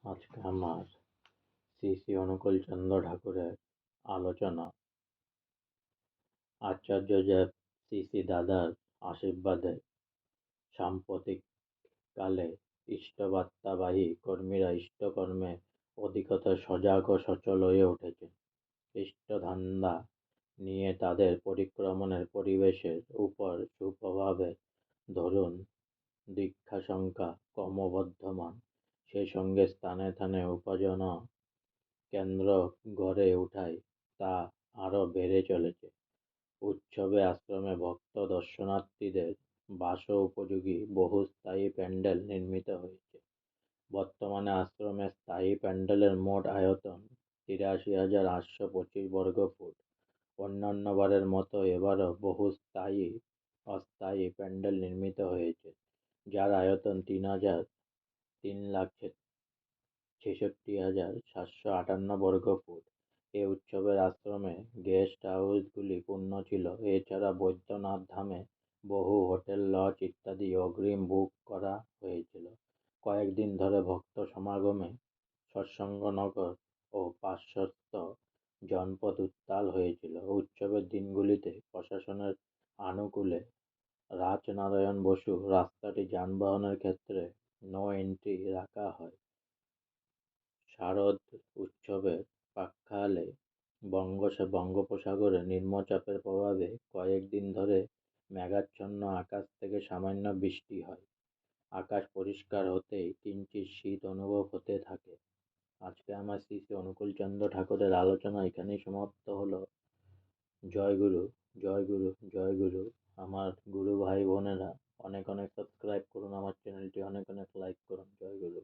আজকে আমার শ্রী শ্রী অনুকূলচন্দ্র ঠাকুরের আলোচনা। আচার্যদেব শ্রী শ্রী দাদার আশীর্বাদে সাম্প্রতিক কালে ইষ্টবার্তাবাহী কর্মীরা ইষ্টকর্মে অধিকতর সজাগ ও সচল হয়ে উঠেছেন। ইষ্টধান্দা নিয়ে তাদের পরিক্রমণের পরিবেশের উপর সুপ্রভাবে ধরুন দীক্ষা সংখ্যা ক্রমবর্ধমান, সেই সঙ্গে স্থানে স্থানে উপাসনা কেন্দ্র গড়ে ওঠায় তা আরও বেড়ে চলেছে। উৎসবে আশ্রমে ভক্ত দর্শনার্থীদের বাস উপযোগী বহু স্থায়ী প্যান্ডেল নির্মিত হয়েছে। বর্তমানে আশ্রমে স্থায়ী প্যান্ডেলের মোট আয়তন ৮৩,৮২৫ বর্গফুট। অন্যান্য বারের মতো এবারও বহু স্থায়ী অস্থায়ী প্যান্ডেল নির্মিত হয়েছে, যার আয়তন ৩,৬৬,৭৫৮ বর্গফুট। এ উৎসবের আশ্রমে গেস্ট হাউসগুলি পূর্ণ ছিল। এছাড়া বৈদ্যনাথ ধামে বহু হোটেল, লজ ইত্যাদি অগ্রিম বুক করা হয়েছিল। কয়েকদিন ধরে ভক্ত সমাগমে সৎসঙ্গনগর ও পার্শ্বস্থ জনপদ উত্তাল হয়েছিল। উৎসবের দিনগুলিতে প্রশাসনের আনুকূলে রাজনারায়ণ বসু রাস্তাটি যানবাহনের ক্ষেত্রে নো এন্ট্রি রাখা হয়। শারদ উৎসবের প্রাক্কালে বঙ্গোপসাগরে নিম্নচাপের প্রভাবে কয়েকদিন ধরে মেঘাচ্ছন্ন আকাশ থেকে সামান্য বৃষ্টি হয়। আকাশ পরিষ্কার হতেই কিঞ্চিৎ শীত অনুভব হতে থাকে। আজকে আমার শ্রী শ্রী অনুকূলচন্দ্র ঠাকুরের আলোচনা এখানেই সমাপ্ত হলো। জয় গুরু, জয় গুরু, জয় গুরু। আমার গুরু ভাই বোনেরা অনেক অনেক সাবস্ক্রাইব করুন আমার চ্যানেলটি, অনেক অনেক লাইক করুন। জয় গুরু।